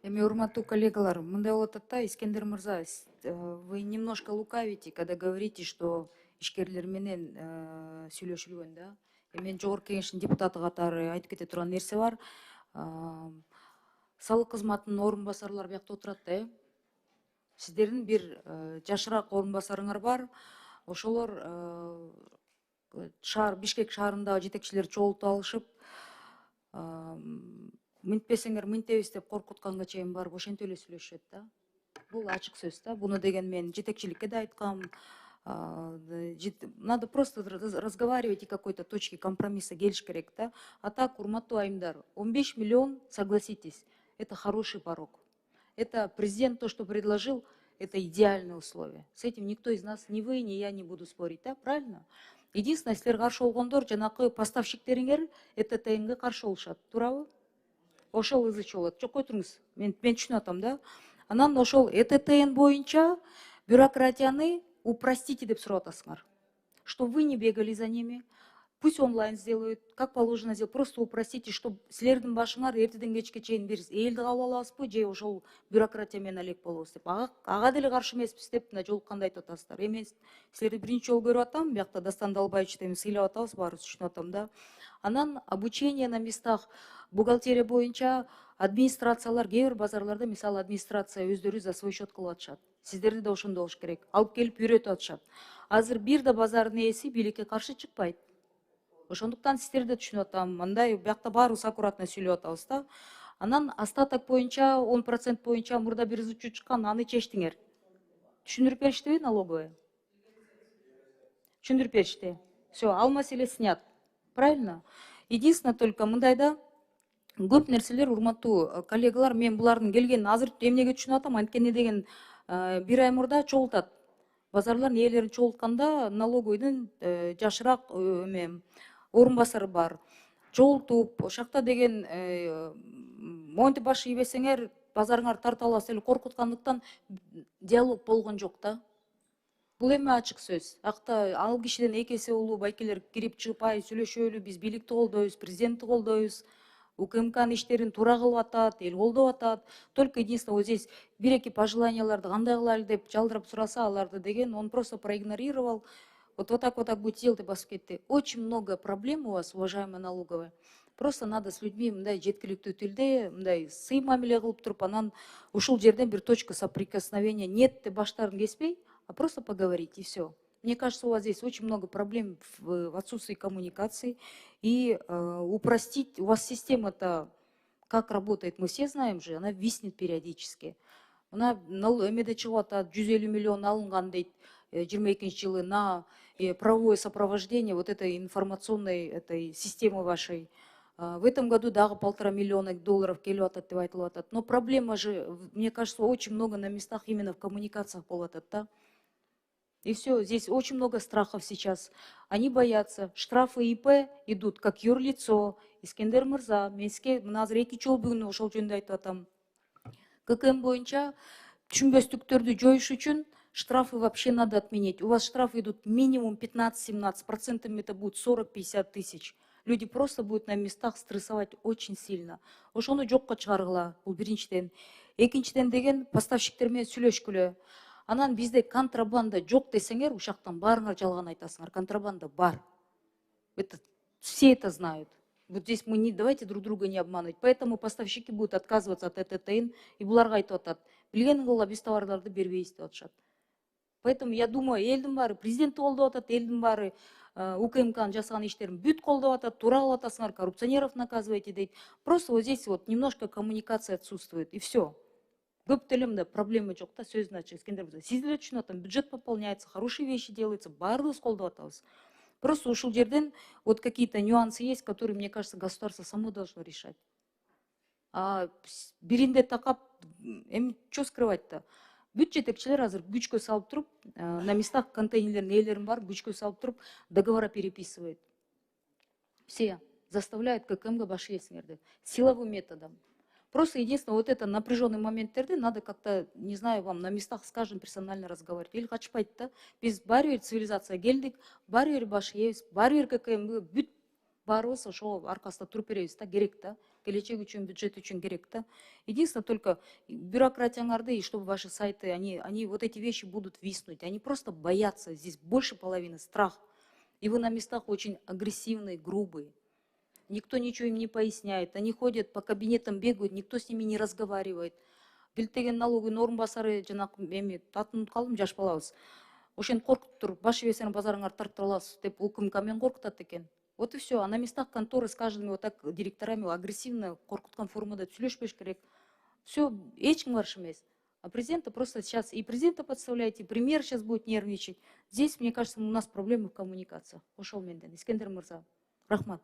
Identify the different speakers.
Speaker 1: Эми урматтуу коллегалар, мындай болуп атат да, Искендер мырза, вы немножко лукавите, когда говорите, что ишкерлер менен сүйлөшүлгөн да. Мен жогорку кеңештин депутаты катары айтып кете турган нерсе бар. Салык кызматынын орун басарлары биякта отурат да, сиздердин бир жашыраак орун басарыңар бар. Ошолор шаар Бишкек шаарындагы жетекчилерди чогултуп алышып, мынтпесеңер мынтебиз деп коркутканга чейин барып ошентип эле сүйлөшүшөт да. Бул ачык сөз да. Буну деген мен жетекчиликке да айткам. Надо просто разговаривать и какой-то точки компромисса келиш керек да. А так, урматтуу айымдар, 15 миллион, согласитесь, это хороший порог. Это президент то, что предложил, это идеальные условия. С этим никто из нас, ни вы, ни я не буду спорить, да, правильно? Единственное, силер каршы болгондор, жанакы поставщиктериңер ЭТТНге каршы болушат, туурабы? Ошол ызычуу болот. Жок, кой туруңуз. Мен түшүнүп атам да. Анан ошол ЭТТН боюнча бюрократияны упростите деп сурап атасыңар. Что вы не бегали за ними, пусть онлайн сделают, как положено сделать, просто упростите, чтобы силердин башыңар эртеден кечке чейин бир элди кабыл алабызбы, же ошол бюрократия менен алек болобуз деп. Ага деле каршы эмеспиз деп мына жолукканда айтып атасыздар. Эми силерди биринчи жолу көрүп атам, биякта Дастан Далбаевичти эми сыйлап атабыз, баарыбыз түшүнүп атам да. Анан обучение на местах бухгалтерия боюнча администрациялар кээ бир базарларда, мисалы, администрация өздөрү за свой счет кылып атышат. Сиздерде да ошондой болуш керек. Алып келип үйрөтүп атышат. Азыр бир да базардын ээси бийликке каршы чыкпайт. Ошондуктан сиздер да түшүнүп атам, мындай биякта баарыбыз аккуратно сүйлөп атабыз да. Анан остаток боюнча 10% боюнча мурда бир ызычуу чыккан, аны чечтиңер. Түшүндүрүп бериштиби налоговая? Түшүндүрүп беришти. Все, ал маселе снят. Правильно? Единственное только мындайда көп нерселер, урматтуу коллегалар, мен булардын келгенин азыр эмнеге түшүнүп атам, анткени деген бир ай мурда чогултат. Базарлардын ээлерин чогултканда налоговыйдын жашыраак орун басары бар. Чогултуп, ошакта деген монтип баш ийбесеңер, базарыңар тартып аласыз эле коркуткандыктан диалог болгон жок да. Бул эми ачык сөз. Акта ал кишиден эки эсе улуу байкелер кирип чыгып, ай сүйлөшөлү, биз бийликти колдойбуз, президентти колдойбуз, УКМКнын иштерин туура кылып атат, эл колдоп атат. Только единственное, вот здесь бир-эки пожеланияларды кандай кылайлы деп жалдырап сураса, аларды деген, он просто проигнорировал. Вот так будете делать, и басып кетти. Очень много проблем у вас, уважаемая налоговая. Просто надо с людьми мындай жеткиликтүү тилде, мындай сый мамиле кылып туруп, анан ушул жерден бир точка соприкосновения нет деп баштарын кеспей, а просто поговорить, и все. Мне кажется, у вас здесь очень много проблем в отсутствии коммуникации. И упростить, у вас система-то, как работает, мы все знаем же, она виснет периодически. Она эмеде чыгып атат, 150 миллион алынган дейт, 22 жылы на правовое сопровождение вот этой информационной этой системы вашей. В этом году дагы 1,5 миллиона долларов келип атат деп айтылып атат. Но проблема же, мне кажется, очень много на местах именно в коммуникациях болуп атат, да? И все, здесь очень много страхов сейчас. Они боятся. Штрафы ИП идут как юрлицо. Искендер Мырза, мен сизге мына азыр 2 жол бүгүн ошол жөнүндө айтып атам. ККМ боюнча түшүнбөстүктөрдү жоюш үчүн штрафы вообще надо отменить. У вас штрафы идут минимум 15-17%, это будет 40-50 тысяч. Люди просто будут на местах стрессовать очень сильно. Ошону жокко чыгаргыла, бул биринчиден. Экинчиден деген поставщиктер менен сүйлөшкүлө. Анан бизде контрабанда жок десеңер, ушактан баарыңар жалган айтасыңар. Контрабанда бар. Это, все это знают. Вот здесь мы не, давайте друг друга не обманывать. Поэтому поставщики будут отказываться от ЭТТН, и буларга айтып атат. Билген кылла биз товарларды бербейбиз деп атышат. Поэтому я думаю, элдин баары президентти колдоп атат, элдин баары УКМКнын жасаган иштерин бүт колдоп атат, туура кылып атасыңар, коррупционеров наказывайте дейт. Просто вот здесь вот немножко коммуникация отсутствует, и все. Көп деле мындай проблема жок да, сөздүн ачыгы. Искендер Мырза, сиз деле түшүнүп атам, бюджет пополняется, хорошие вещи делаются, баарыбыз колдоп атабыз. Просто ушул жерден вот какие-то нюансы есть, которые, мне кажется, государство само должно решать. А биринде такап, эми что скрывать-то? Бүт жетекчилер азыр күчкө салып туруп, на местах контейнерлердин ээлерин барып күчкө салып туруп, договора переписывает. Все заставляют ККМга баш ийесиңер, силовым методом. Просто единственное, вот это напряженный момент надо как-то, не знаю, вам на местах, скажем, персонально разговаривать. Или качпайт да? Biz баары бир цивилизация келдик, баары бир баш ийебиз, баары бир ККМ бүт баарыбыз ошого аркасында туруп беребиз да, керек да, келечек үчүн, бюджет үчүн керек да. Единственное только бюрократияңарды, и чтобы ваши сайты, они вот эти вещи будут виснуть, они просто боятся, здесь больше половины страх. И вы на местах очень агрессивные, грубые. Никто ничего им не поясняет, они ходят по кабинетам, бегают, никто с ними не разговаривает. Билтеген налоговый орунбасары жанакы эми атын калдым, жаш балабыз. Ошентип коркутуп туруп, баш ийбесеңер базарыңарды тарттыра аласыз деп укмкмен коркутат экен. Вот и все. А на местах конторы с каждыми вот так директорами агрессивно коркуткан формада сүйлөшпөш керек. Все, эч ким каршы эмес. А президента просто сейчас и президента подставляете, и премьер сейчас будет нервничать. Здесь, мне кажется, у нас проблемы в коммуникациях. Ошол менден. Искендер Мырза. Рахмат.